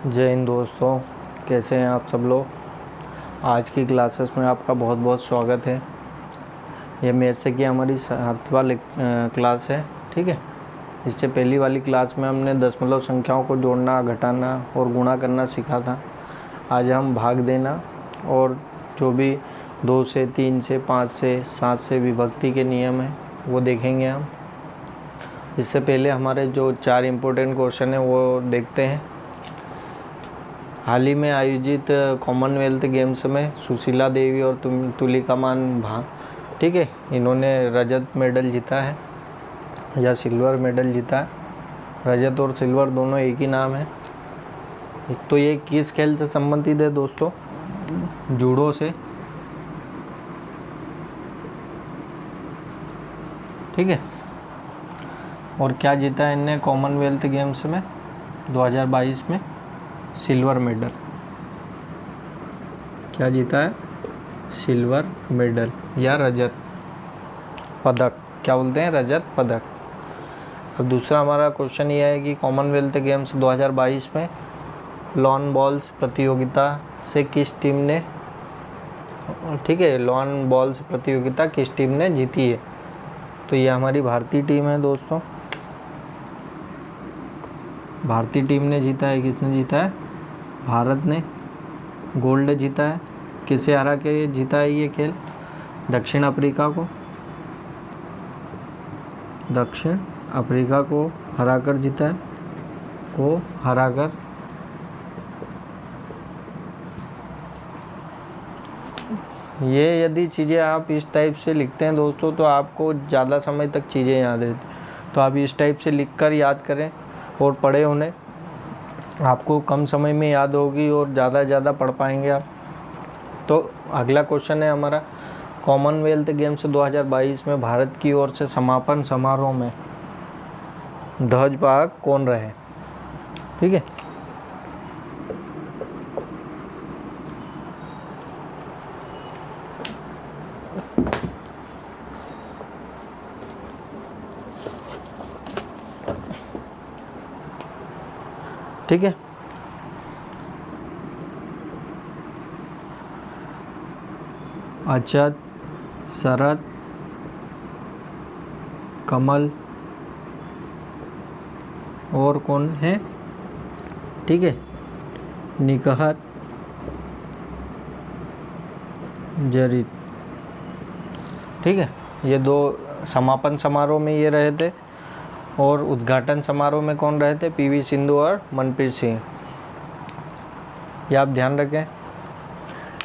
जय हिंद दोस्तों, कैसे हैं आप सब लोग। आज की क्लासेस में आपका बहुत बहुत स्वागत है। ये मैथ से की हमारी 7वां क्लास है, ठीक है। इससे पहली वाली क्लास में हमने दशमलव संख्याओं को जोड़ना, घटाना और गुणा करना सीखा था। आज हम भाग देना और जो भी 2 से 3 से 5 से 7 से विभक्ति के नियम हैं वो देखेंगे हम। इससे पहले हमारे जो 4 इम्पोर्टेंट क्वेश्चन हैं वो देखते हैं। हाल ही में आयोजित कॉमनवेल्थ गेम्स में सुशीला देवी और तुलिका मान ठीक है, इन्होंने रजत मेडल जीता है या सिल्वर मेडल जीता है। रजत और सिल्वर दोनों एक ही नाम है। तो ये किस खेल से संबंधित है दोस्तों? जूडो से, ठीक है। और क्या जीता है इनने कॉमनवेल्थ गेम्स में 2022 में? Silver medal. क्या जीता है? सिल्वर मेडल या रजत पदक, क्या बोलते हैं, रजत पदक। अब दूसरा हमारा क्वेश्चन ये है कि कॉमनवेल्थ गेम्स 2022 में लॉन बॉल्स प्रतियोगिता से किस टीम ने, ठीक है, लॉन बॉल्स प्रतियोगिता किस टीम ने जीती है? तो ये हमारी भारतीय टीम है दोस्तों। भारतीय टीम ने जीता है। किसने जीता है? भारत ने गोल्ड जीता है। किसे हरा के जीता है ये खेल? दक्षिण अफ्रीका को। दक्षिण अफ्रीका को हराकर जीता है, को हराकर। ये यदि चीज़ें आप इस टाइप से लिखते हैं दोस्तों तो आपको ज़्यादा समय तक चीज़ें याद रहती। तो आप इस टाइप से लिखकर याद करें और पढ़े उन्हें, आपको कम समय में याद होगी और ज़्यादा पढ़ पाएंगे आप। तो अगला क्वेश्चन है हमारा, कॉमनवेल्थ गेम्स 2022 में भारत की ओर से समापन समारोह में ध्वजवाहक कौन रहे? ठीक है। ठीक है। अचत, शरत, कमल और कौन है? ठीक है, निकहत, जरित। ठीक है, ये 2 समापन समारोह में ये रहे थे। और उद्घाटन समारोह में कौन रहे थे? पीवी सिंधु और मनप्रीत सिंह। ये आप ध्यान रखें,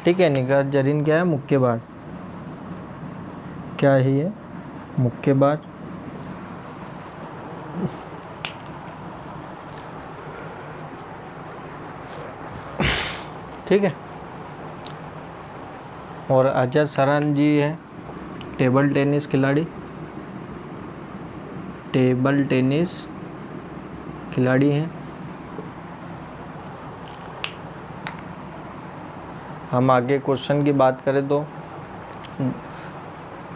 ठीक है। निकहत जरीन क्या है? मुक्केबाज। क्या है ये? मुक्केबाज। ठीक है। और अजय सरन जी है टेबल टेनिस खिलाड़ी। टेबल टेनिस खिलाड़ी हैं। हम आगे क्वेश्चन की बात करें तो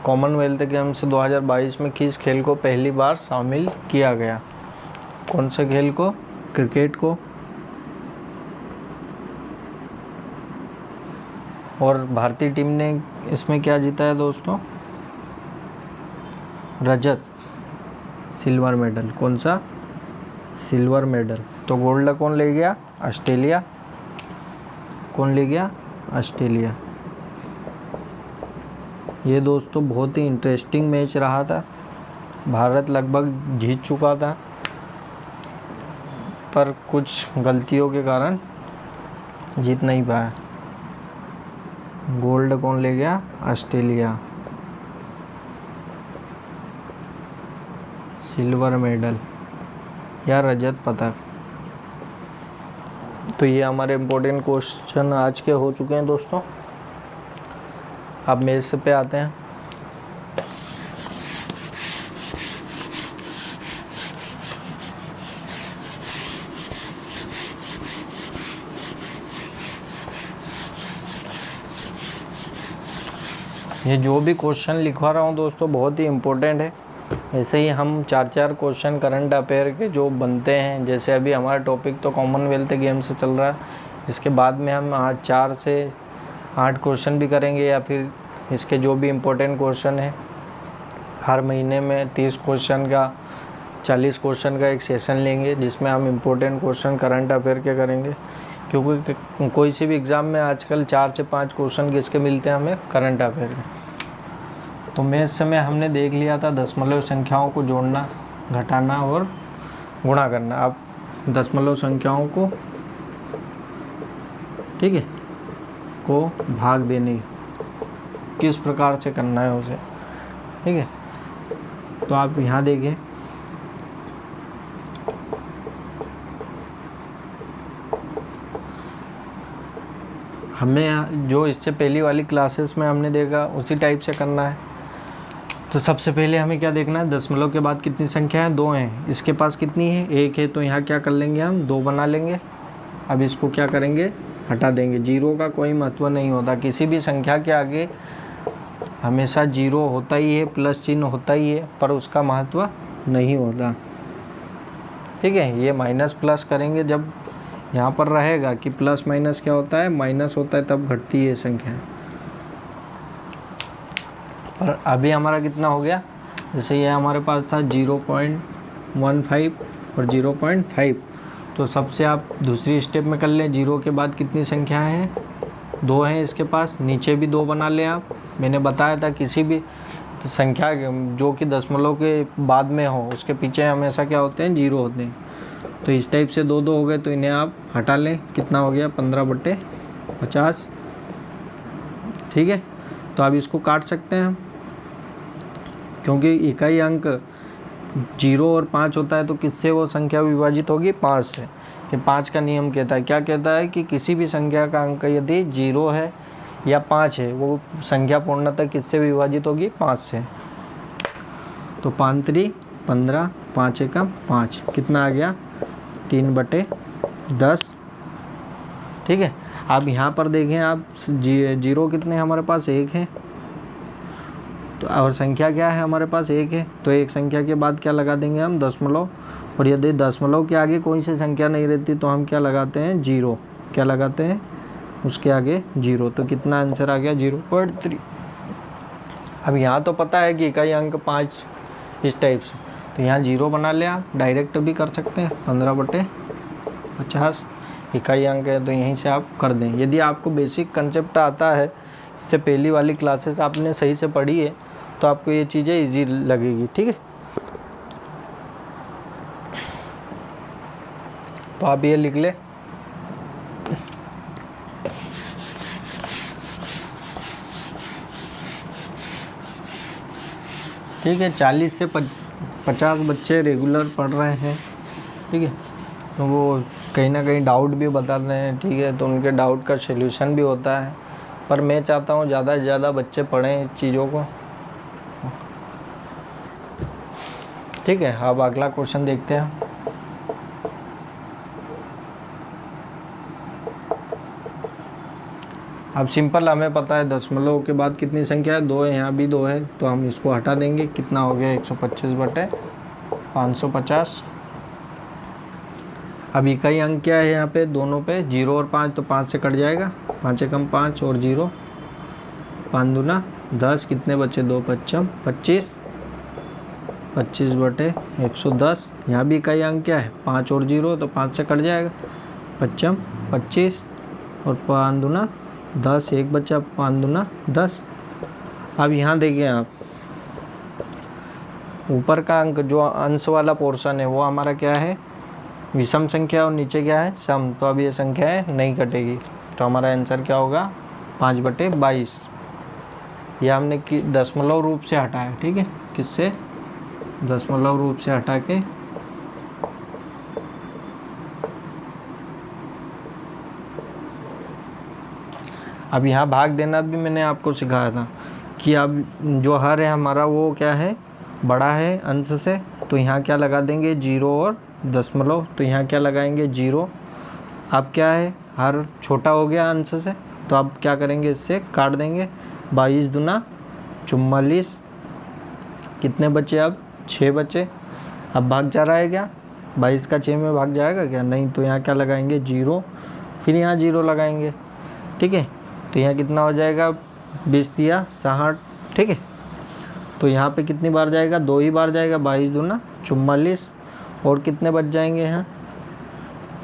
कॉमनवेल्थ गेम्स 2022 में किस खेल को पहली बार शामिल किया गया? कौन से खेल को? क्रिकेट को। और भारतीय टीम ने इसमें क्या जीता है दोस्तों? रजत, सिल्वर मेडल। कौन सा? Silver medal. तो गोल्ड कौन ले गया? ऑस्ट्रेलिया। कौन ले गया? ऑस्ट्रेलिया। ये दोस्तों बहुत ही इंटरेस्टिंग मैच रहा था। भारत लगभग जीत चुका था पर कुछ गलतियों के कारण जीत नहीं पाया। गोल्ड कौन ले गया? ऑस्ट्रेलिया। सिल्वर मेडल या रजत पदक। तो ये हमारे इम्पोर्टेंट क्वेश्चन आज के हो चुके हैं दोस्तों। अब मैथ्स पे आते हैं। ये जो भी क्वेश्चन लिखवा रहा हूँ दोस्तों बहुत ही इम्पोर्टेंट है। ऐसे ही हम 4-4 क्वेश्चन करंट अफेयर के जो बनते हैं, जैसे अभी हमारा टॉपिक तो कॉमनवेल्थ गेम से चल रहा है, इसके बाद में हम 4 से 8 क्वेश्चन भी करेंगे, या फिर इसके जो भी इम्पोर्टेंट क्वेश्चन है हर महीने में 30 क्वेश्चन का 40 क्वेश्चन का एक सेशन लेंगे, जिसमें हम इम्पोर्टेंट क्वेश्चन करंट अफेयर के करेंगे। क्योंकि कोई सी भी एग्ज़ाम में आजकल 4 से 5 क्वेश्चन किसके मिलते हैं हमें, करंट अफेयर के। तो मैथ्स में हमने देख लिया था दशमलव संख्याओं को जोड़ना, घटाना और गुणा करना। अब दशमलव संख्याओं को, ठीक है, को भाग देने किस प्रकार से करना है उसे, ठीक है। तो आप यहाँ देखें, हमें जो इससे पहली वाली क्लासेस में हमने देखा उसी टाइप से करना है। तो सबसे पहले हमें क्या देखना है, दशमलव के बाद कितनी संख्या है, 2 हैं। इसके पास कितनी है, 1 है, तो यहाँ क्या कर लेंगे हम, 2 बना लेंगे। अब इसको क्या करेंगे, हटा देंगे। जीरो का कोई महत्व नहीं होता, किसी भी संख्या के आगे हमेशा जीरो होता ही है, प्लस चिन्ह होता ही है, पर उसका महत्व नहीं होता, ठीक है। ये माइनस प्लस करेंगे, जब यहाँ पर रहेगा कि प्लस माइनस क्या होता है, माइनस होता है, तब घटती है संख्या। पर अभी हमारा कितना हो गया, जैसे ये हमारे पास था 0.15 और 0.5, तो सबसे आप दूसरी स्टेप में कर लें। 0 के बाद कितनी संख्याएं हैं, 2 हैं इसके पास, नीचे भी 2 बना लें आप। मैंने बताया था किसी भी संख्या जो कि दशमलव के बाद में हो, उसके पीछे हमेशा क्या होते हैं, 0 होते हैं। तो इस टाइप से 2 हो गए, तो इन्हें आप हटा लें। कितना हो गया, 15/50, ठीक है। तो अब इसको काट सकते हैं हम, क्योंकि इकाई अंक 0 और 5 होता है, तो किससे वो संख्या विभाजित होगी, 5 से। ये 5 का नियम कहता है, क्या कहता है कि किसी भी संख्या का अंक यदि 0 है या 5 है, वो संख्या पूर्णतः किससे विभाजित होगी, 5 से। तो 5×3 15, 5×1 5, कितना आ गया, 3/10, ठीक है। अब यहाँ पर देखें आप, 0 कितने हमारे पास, 1 है, तो और संख्या क्या है हमारे पास, 1 है, तो एक संख्या के बाद क्या लगा देंगे हम, दशमलव। और यदि दशमलव के आगे कोई सी संख्या नहीं रहती तो हम क्या लगाते हैं, 0। क्या लगाते हैं, उसके आगे 0। तो कितना आंसर आ गया, 0.3। अब यहाँ तो पता है कि इकाई अंक 5 इस टाइप से, तो यहाँ 0 बना ले। आप डायरेक्ट भी कर सकते हैं, 15/50 इकाई अंक है, तो यहीं से आप कर दें। यदि आपको बेसिक कंसेप्ट आता है, इससे पहली वाली क्लासेस आपने सही से पढ़ी है, तो आपको ये चीज़ें इजी लगेगी, ठीक है। तो आप ये लिख ले, ठीक है। 40 से 50 बच्चे रेगुलर पढ़ रहे हैं, ठीक है। तो वो कहीं ना कहीं डाउट भी बताते हैं, ठीक है, तो उनके डाउट का सलूशन भी होता है। पर मैं चाहता हूँ ज़्यादा से ज़्यादा बच्चे पढ़ें इस चीज़ों को, ठीक है। अब अगला क्वेश्चन देखते हैं। अब सिंपल हमें पता है दशमलव के बाद कितनी संख्या है, 2 है, यहाँ भी 2 है, तो हम इसको हटा देंगे। कितना हो गया, 125/550। अब इकाई अंक क्या है यहाँ पे, दोनों पे 0 और 5, तो 5 से कट जाएगा, 5×1 5 और 0, 5×2 10, कितने बचे, 2×5 25, 25/110। यहाँ भी इकाई अंक क्या है, 5 और 0, तो 5 से कट जाएगा, 5×5 25 और 5×2 10, 1 बचा, 5×2 10। अब यहाँ देखिए आप, ऊपर का अंक जो अंश वाला पोर्शन है वो हमारा क्या है, विषम संख्या, और नीचे क्या है, सम। तो अब ये संख्याएं नहीं कटेगी, तो हमारा आंसर क्या होगा, 5/22। ये हमने दशमलव रूप से हटाया, ठीक है। किससे, दशमलव रूप से हटा के अब यहाँ भाग देना भी मैंने आपको सिखाया था कि अब जो हर है हमारा वो क्या है, बड़ा है अंश से, तो यहाँ क्या लगा देंगे, 0 और दशमलव, तो यहाँ क्या लगाएंगे, 0। अब क्या है, हर छोटा हो गया अंश से, तो अब क्या करेंगे, इससे काट देंगे। 22×2 44, कितने बचे अब, 6 बचे। अब भाग जा रहा है क्या, 22 का 6 में भाग जाएगा क्या, नहीं। तो यहाँ क्या लगाएंगे 0, फिर यहाँ 0 लगाएंगे, ठीक है। तो यहाँ कितना हो जाएगा 20 दिया 60, ठीक है। तो यहाँ पे कितनी बार जाएगा, 2 ही बार जाएगा, 22 दूना 44, और कितने बच जाएंगे यहाँ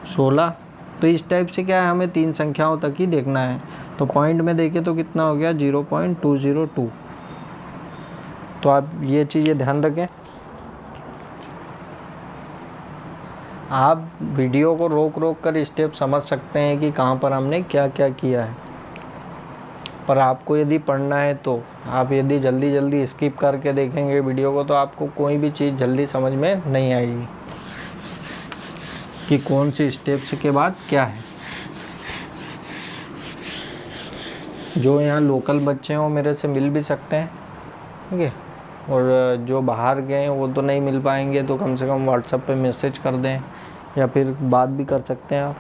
16। तो इस टाइप से क्या है, हमें 3 संख्याओं तक ही देखना है। तो पॉइंट में देखें तो कितना हो गया 0.202। तो आप ये चीज़ें ध्यान रखें। आप वीडियो को रोक रोक कर स्टेप समझ सकते हैं कि कहाँ पर हमने क्या क्या किया है, पर आपको यदि पढ़ना है तो आप यदि जल्दी जल्दी स्किप करके देखेंगे वीडियो को तो आपको कोई भी चीज़ जल्दी समझ में नहीं आएगी कि कौन सी स्टेप्स के बाद क्या है। जो यहाँ लोकल बच्चे हैं वो मेरे से मिल भी सकते हैं, ठीक है, और जो बाहर गए हैं वो तो नहीं मिल पाएंगे, तो कम से कम व्हाट्सएप पे मैसेज कर दें या फिर बात भी कर सकते हैं आप।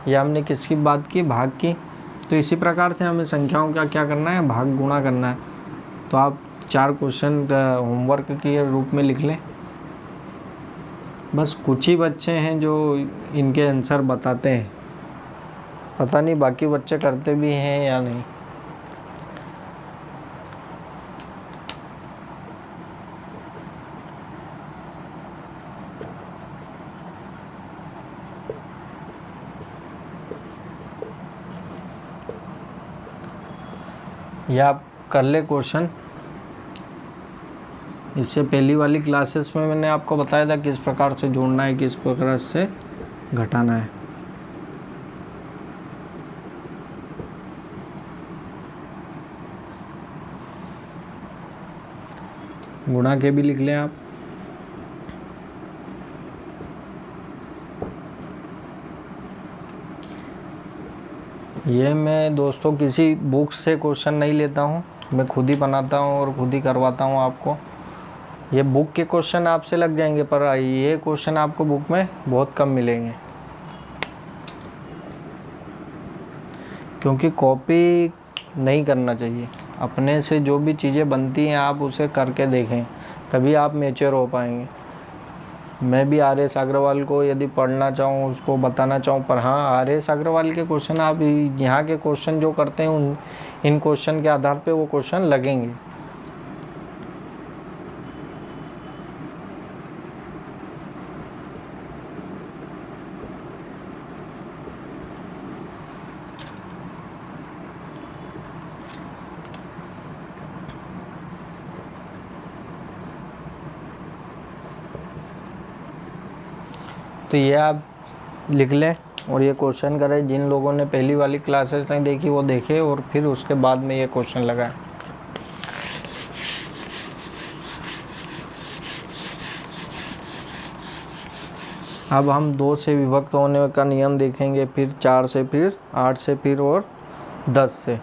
या हमने किसकी बात की, भाग की। तो इसी प्रकार से हमें संख्याओं का क्या करना है, भाग गुणा करना है। तो आप 4 क्वेश्चन होमवर्क के रूप में लिख लें। बस कुछ ही बच्चे हैं जो इनके आंसर बताते हैं, पता नहीं बाकी बच्चे करते भी हैं या नहीं। या आप कर ले क्वेश्चन। इससे पहली वाली क्लासेस में मैंने आपको बताया था किस प्रकार से जोड़ना है, किस प्रकार से घटाना है। गुणा के भी लिख लें आप। ये मैं दोस्तों किसी बुक से क्वेश्चन नहीं लेता हूँ, मैं खुद ही बनाता हूँ और खुद ही करवाता हूँ आपको। ये बुक के क्वेश्चन आपसे लग जाएंगे, पर ये क्वेश्चन आपको बुक में बहुत कम मिलेंगे, क्योंकि कॉपी नहीं करना चाहिए। अपने से जो भी चीज़ें बनती हैं आप उसे करके देखें, तभी आप मैच्योर हो पाएंगे। मैं भी RS अग्रवाल को यदि पढ़ना चाहूँ, उसको बताना चाहूँ, पर हाँ RS अग्रवाल के क्वेश्चन आप यहाँ के क्वेश्चन जो करते हैं इन क्वेश्चन के आधार पे वो क्वेश्चन लगेंगे। तो ये आप लिख लें और ये क्वेश्चन करें। जिन लोगों ने पहली वाली क्लासेस नहीं देखी वो देखे और फिर उसके बाद में ये क्वेश्चन लगाएं। अब हम 2 से विभक्त होने का नियम देखेंगे, फिर 4 से, फिर 8 से, फिर और 10 से,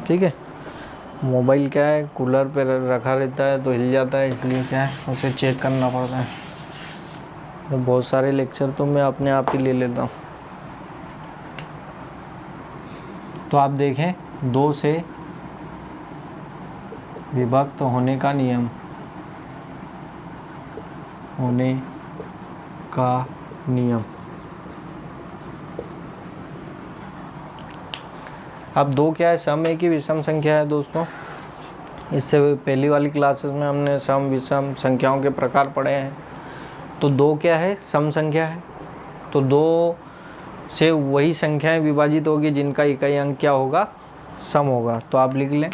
ठीक है। मोबाइल क्या है, कूलर पे रखा रहता है तो हिल जाता है, इसलिए क्या है उसे चेक करना पड़ता है। तो बहुत सारे लेक्चर तो मैं अपने आप ही ले लेता हूँ। तो आप देखें 2 से विभक्त होने का नियम, होने का नियम। अब 2 क्या है, सम है कि विषम संख्या है दोस्तों। इससे पहली वाली क्लासेस में हमने सम विषम संख्याओं के प्रकार पढ़े हैं। तो 2 क्या है, सम संख्या है। तो 2 से वही संख्याएं विभाजित होगी जिनका इकाई अंक क्या होगा, सम होगा। तो आप लिख लें,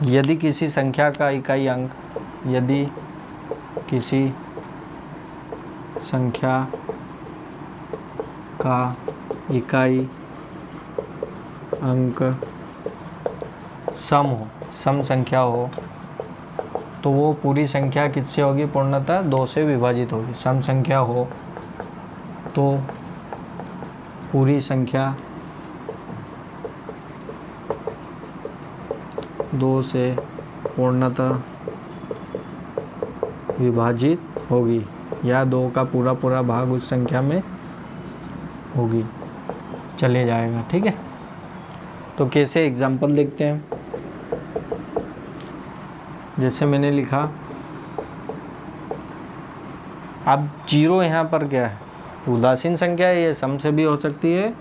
यदि किसी संख्या का इकाई अंक, यदि किसी संख्या का इकाई अंक सम हो, सम संख्या हो, तो वो पूरी संख्या किससे होगी, पूर्णतः 2 से विभाजित होगी। सम संख्या हो तो पूरी संख्या 2 से पूर्णतः विभाजित होगी, या 2 का पूरा पूरा भाग उस संख्या में होगी, चले जाएगा, ठीक है। तो कैसे एग्जाम्पल देखते हैं। जैसे मैंने लिखा, अब 0 यहाँ पर क्या है, उदासीन संख्या है, ये सम से भी हो सकती है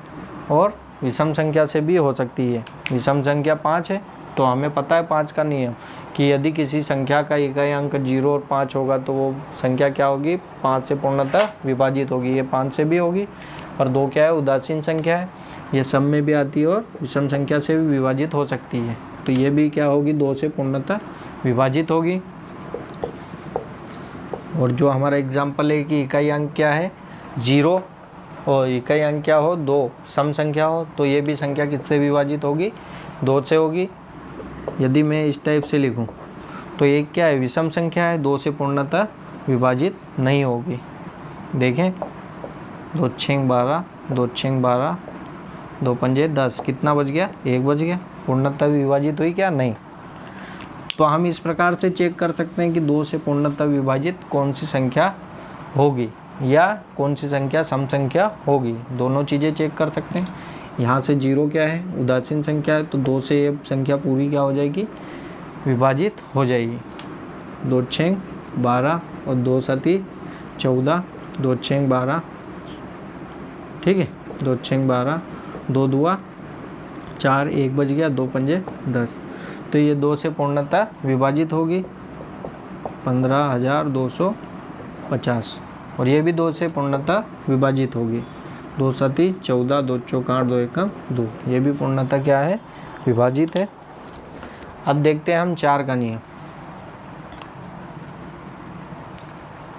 और विषम संख्या से भी हो सकती है। विषम संख्या 5 है, तो हमें पता है 5 का नियम कि यदि किसी संख्या का इकाई अंक 0 और 5 होगा तो वो संख्या क्या होगी, 5 से पूर्णतः विभाजित होगी। ये 5 से भी होगी, और 2 क्या है, उदासीन संख्या है, ये सम में भी आती है और विषम संख्या से भी विभाजित हो सकती है। तो ये भी क्या होगी, 2 से पूर्णतः विभाजित होगी। और जो हमारा एग्जाम्पल है कि इकाई अंक क्या है, 0, और इकाई अंक क्या हो, 2, सम संख्या हो, तो ये भी संख्या किससे विभाजित होगी, 2 से होगी। यदि मैं इस टाइप से लिखूं तो एक क्या है, विषम संख्या है, 2 से पूर्णतः विभाजित नहीं होगी। देखें, 2 6 12, 2 6 12, 2 5 10, कितना बच गया, 1 बच गया। पूर्णतः विभाजित हुई क्या, नहीं। तो हम इस प्रकार से चेक कर सकते हैं कि 2 से पूर्णतः विभाजित कौन सी संख्या होगी या कौन सी संख्या सम संख्या होगी, दोनों चीज़ें चेक कर सकते हैं। यहाँ से 0 क्या है, उदासीन संख्या है, तो 2 से ये संख्या पूरी क्या हो जाएगी, विभाजित हो जाएगी। 2 6 12 और 2 7 14, 2 6 12, ठीक है, 2 6 12, 2 2 4, 1 बच गया, 2 5 10, तो ये 2 से पूर्णतः विभाजित होगी, 15,250, और ये भी 2 से पूर्णतः विभाजित होगी, 2 7 14, 2 4 8, 2 1 2, ये भी पूर्णतः क्या है, विभाजित है। अब देखते हैं हम 4 का नियम।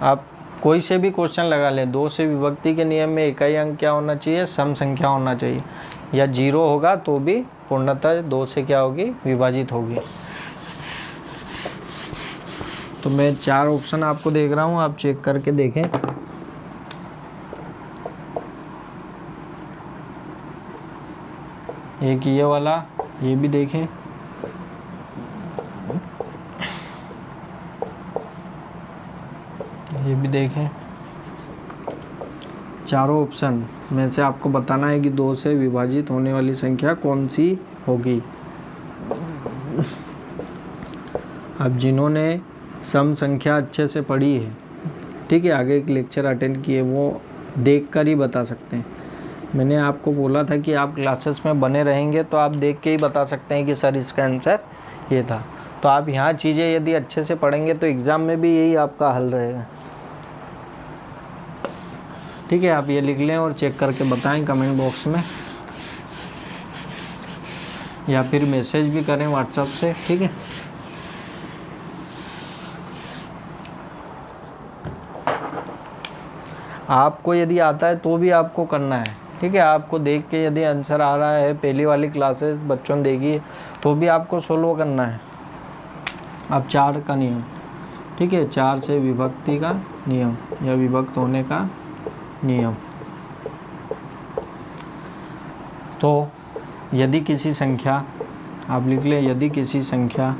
आप कोई से भी क्वेश्चन लगा लें, 2 से विभक्ति के नियम में इकाई अंक क्या होना चाहिए, सम संख्या होना चाहिए, या 0 होगा तो भी पूर्णतः 2 से क्या होगी, विभाजित होगी। तो मैं 4 ऑप्शन आपको देख रहा हूँ, आप चेक करके देखें। एक ये वाला, ये भी देखें, ये भी देखें। चारों ऑप्शन में से आपको बताना है कि 2 से विभाजित होने वाली संख्या कौन सी होगी। अब जिन्होंने सम संख्या अच्छे से पढ़ी है, ठीक है, आगे एक लेक्चर अटेंड किए, वो देखकर ही बता सकते हैं। मैंने आपको बोला था कि आप क्लासेस में बने रहेंगे तो आप देख के ही बता सकते हैं कि सर इसका आंसर ये था। तो आप यहाँ चीज़ें यदि अच्छे से पढ़ेंगे तो एग्ज़ाम में भी यही आपका हल रहेगा। ठीक है, आप ये लिख लें और चेक करके बताएं कमेंट बॉक्स में, या फिर मैसेज भी करें व्हाट्सएप से, ठीक है। आपको यदि आता है तो भी आपको करना है, ठीक है। आपको देख के यदि आंसर आ रहा है, पहली वाली क्लासेस बच्चों ने देखी तो भी आपको सोल्व करना है। अब 4 का नियम, ठीक है, 4 से विभक्ति का नियम या विभक्त होने का नियम। तो यदि किसी संख्या, आप लिख लें, यदि किसी संख्या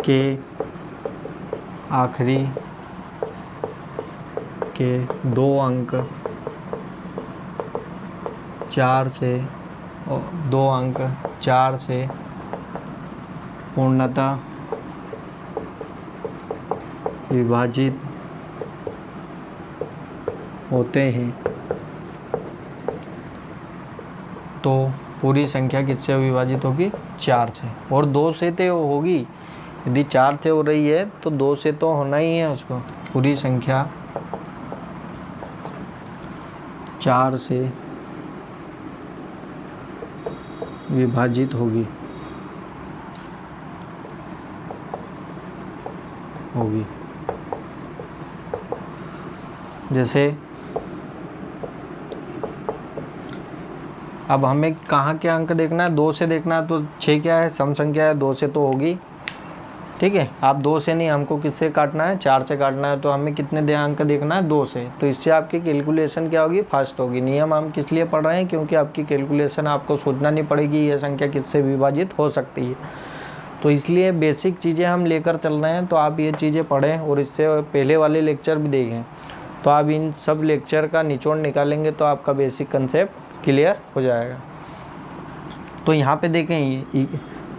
के आखिरी के 2 अंक 4 से, 2 अंक 4 से पूर्णतः विभाजित होते हैं तो पूरी संख्या किससे विभाजित होगी, 4 से। और 2 से तो होगी, यदि 4 से हो रही है तो 2 से तो होना ही है उसको। पूरी संख्या 4 से विभाजित होगी जैसे अब हमें कहाँ के अंक देखना है, 2 से देखना है, तो 6 क्या है, सम संख्या है, 2 से तो होगी, ठीक है। आप 2 से नहीं, हमको किससे काटना है, 4 से काटना है, तो हमें कितने अंक देखना है, 2 से। तो इससे आपकी कैलकुलेशन क्या होगी, फास्ट होगी। नियम हम किस लिए पढ़ रहे हैं, क्योंकि आपकी कैलकुलेशन, आपको सोचना नहीं पड़ेगी ये संख्या किससे विभाजित हो सकती है। तो इसलिए बेसिक चीज़ें हम लेकर चल रहे हैं, तो आप ये चीज़ें पढ़ें और इससे पहले वाले लेक्चर भी देखें, तो आप इन सब लेक्चर का निचोड़ निकालेंगे तो आपका बेसिक कंसेप्ट क्लियर हो जाएगा। तो यहाँ पे देखें,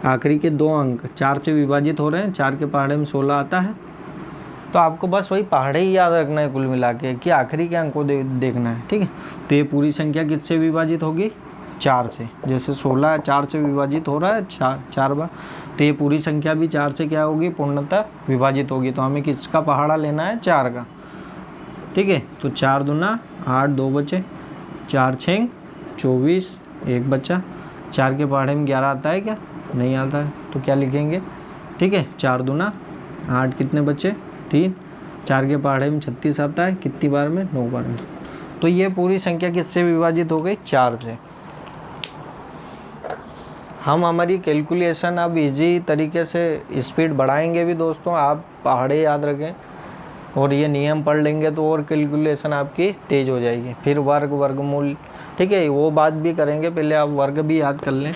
आखिरी के 2 अंक 4 से विभाजित हो रहे हैं, 4 के पहाड़े में 16 आता है। तो आपको बस वही पहाड़े ही याद रखना है कुल मिला के कि आखिरी के अंक को देखना है, ठीक है। तो ये पूरी संख्या किससे विभाजित होगी? 4 से। जैसे 16 4 से विभाजित हो रहा है 4 बार, तो ये पूरी संख्या भी 4 से क्या होगी? पूर्णतः विभाजित होगी। तो हमें किसका पहाड़ा लेना है? 4 का, ठीक है। तो 4 दूना 8, 2 बचे, 4 6 24, 1 बचा। 4 के पहाड़े में 11 आता है क्या? नहीं आता है, तो क्या लिखेंगे? ठीक है, 4 दूना 8, कितने बचे? 3। 4 के पहाड़े में 36 आता है, कितनी बार में? 9 बार में। तो ये पूरी संख्या किससे विभाजित हो गई? 4 से। हम हमारी कैलकुलेशन अब इजी तरीके से स्पीड बढ़ाएंगे भी दोस्तों, आप पहाड़े याद रखें और ये नियम पढ़ लेंगे तो और कैलकुलेशन आपकी तेज़ हो जाएगी। फिर वर्गमूल, ठीक है, वो बात भी करेंगे, पहले आप वर्ग भी याद कर लें।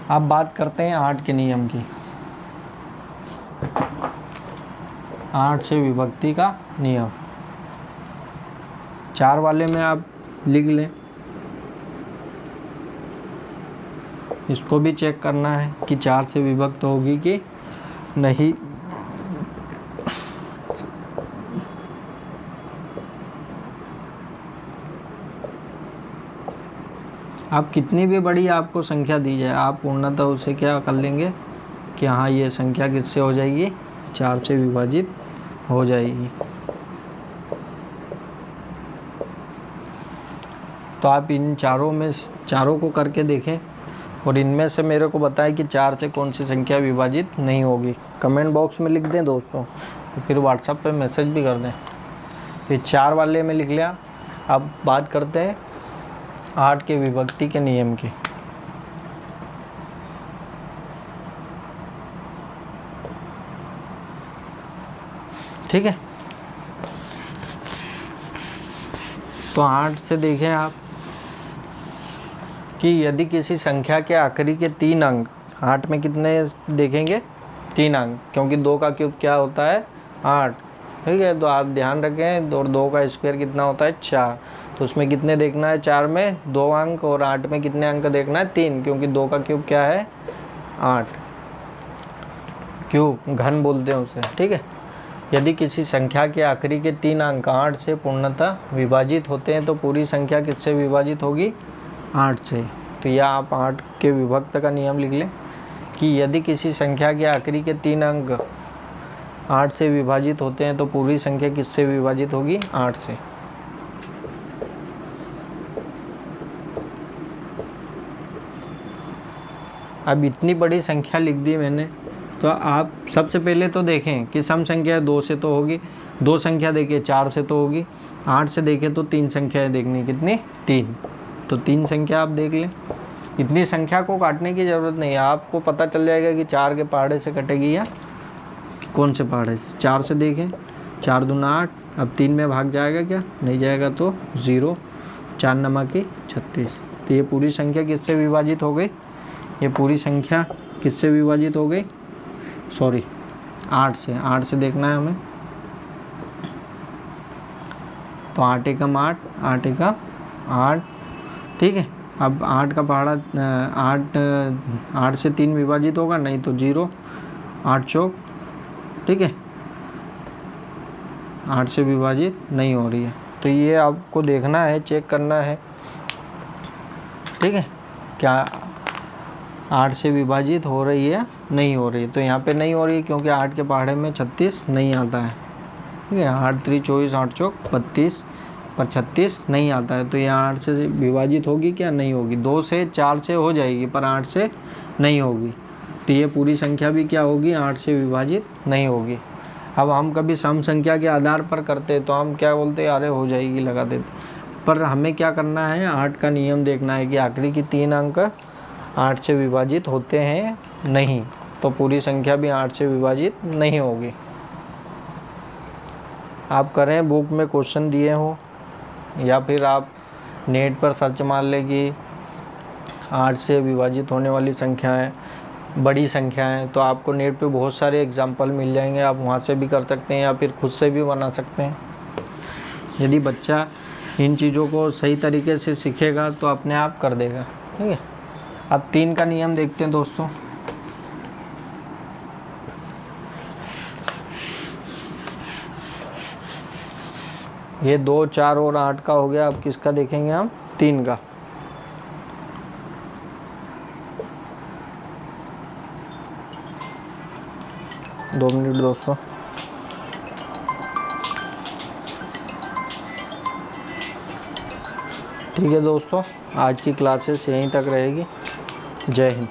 अब बात करते हैं 8 के नियम की। 8 से विभक्ति का नियम 4 वाले में आप लिख लें, इसको भी चेक करना है कि 4 से विभक्त होगी कि नहीं। आप कितनी भी बड़ी आपको संख्या दी जाए, आप पूर्णतः उसे क्या कर लेंगे कि हाँ ये संख्या किससे हो जाएगी? 4 से विभाजित हो जाएगी। तो आप इन चारों को करके देखें और इनमें से मेरे को बताएं कि 4 से कौन सी संख्या विभाजित नहीं होगी। कमेंट बॉक्स में लिख दें दोस्तों, तो फिर व्हाट्सएप पे मैसेज भी कर दें। तो ये 4 वाले में लिख लिया। अब बात करते हैं 8 के विभक्ति के नियम की। ठीक है, तो 8 से देखें आप कि यदि किसी संख्या के आखिरी के 3 अंक, 8 में कितने देखेंगे? 3 अंक, क्योंकि 2 का क्यूब क्या होता है? 8, ठीक है। तो आप ध्यान रखें, और 2 का स्क्वायर कितना होता है? 4। तो उसमें कितने देखना है? 4 में 2 अंक, और 8 में कितने अंक देखना है? 3, क्योंकि 2 का क्यूब क्या है? 8, क्यूब घन बोलते हैं उसे, ठीक है। यदि किसी संख्या के आखिरी के 3 अंक 8 से पूर्णतः विभाजित होते हैं तो पूरी संख्या किससे विभाजित होगी? 8 से। तो यह आप 8 के विभक्त का नियम लिख लें कि यदि किसी संख्या के आखिरी के 3 अंक 8 से विभाजित होते हैं तो पूरी संख्या किससे विभाजित होगी? 8 से। अब इतनी बड़ी संख्या लिख दी मैंने, तो आप सबसे पहले तो देखें कि सम संख्या 2 से तो होगी, 2 संख्या देखिए 4 से तो होगी, 8 से देखें तो 3 संख्याएं देखनी, कितनी? 3। तो 3 संख्या आप देख लें। इतनी संख्या को काटने की ज़रूरत नहीं है, आपको पता चल जाएगा कि 4 के पहाड़े से कटेगी या कौन से पहाड़े से। 4 से देखें, 4 दूना 8, अब 3 में भाग जाएगा क्या? नहीं जाएगा, तो 0, 4 नमक 36। तो ये पूरी संख्या किससे विभाजित हो गई? ये पूरी संख्या किससे विभाजित हो गई? सॉरी, 8 से। 8 से देखना है हमें, तो 8 एकम 8, 8 एकम 8, ठीक है। अब 8 का पहाड़ा 8 से 3 विभाजित होगा नहीं, तो 0, 8 चौक, ठीक है, 8 से विभाजित नहीं हो रही है। तो ये आपको देखना है, चेक करना है, ठीक है, क्या 8 से विभाजित हो रही है? नहीं हो रही है। तो यहाँ पे नहीं हो रही है क्योंकि 8 के पहाड़े में 36 नहीं आता है, ठीक है। 8 3 24, 8 चौक 32, पर 36 नहीं आता है। तो यहाँ 8 से विभाजित होगी क्या? नहीं होगी। 2 से 4 से हो जाएगी, पर 8 से नहीं होगी। तो ये पूरी संख्या भी क्या होगी? 8 से विभाजित नहीं होगी। अब हम कभी सम संख्या के आधार पर करते तो हम क्या बोलते? अरे हो जाएगी, लगा देते। पर हमें क्या करना है? 8 का नियम देखना है कि आखिरी की 3 अंक 8 से विभाजित होते हैं नहीं, तो पूरी संख्या भी 8 से विभाजित नहीं होगी। आप करें, बुक में क्वेश्चन दिए हो या फिर आप नेट पर सर्च मार लें कि 8 से विभाजित होने वाली संख्याएं, बड़ी संख्याएं, तो आपको नेट पे बहुत सारे एग्जाम्पल मिल जाएंगे। आप वहाँ से भी कर सकते हैं या फिर खुद से भी बना सकते हैं। यदि बच्चा इन चीज़ों को सही तरीके से सीखेगा तो अपने आप कर देगा। ठीक है, अब 3 का नियम देखते हैं दोस्तों। ये 2, 4 और 8 का हो गया। अब किसका देखेंगे हम? 3 का। दो मिनट दोस्तों। ठीक है दोस्तों, आज की क्लासेस यहीं तक रहेगी। जय हिंद।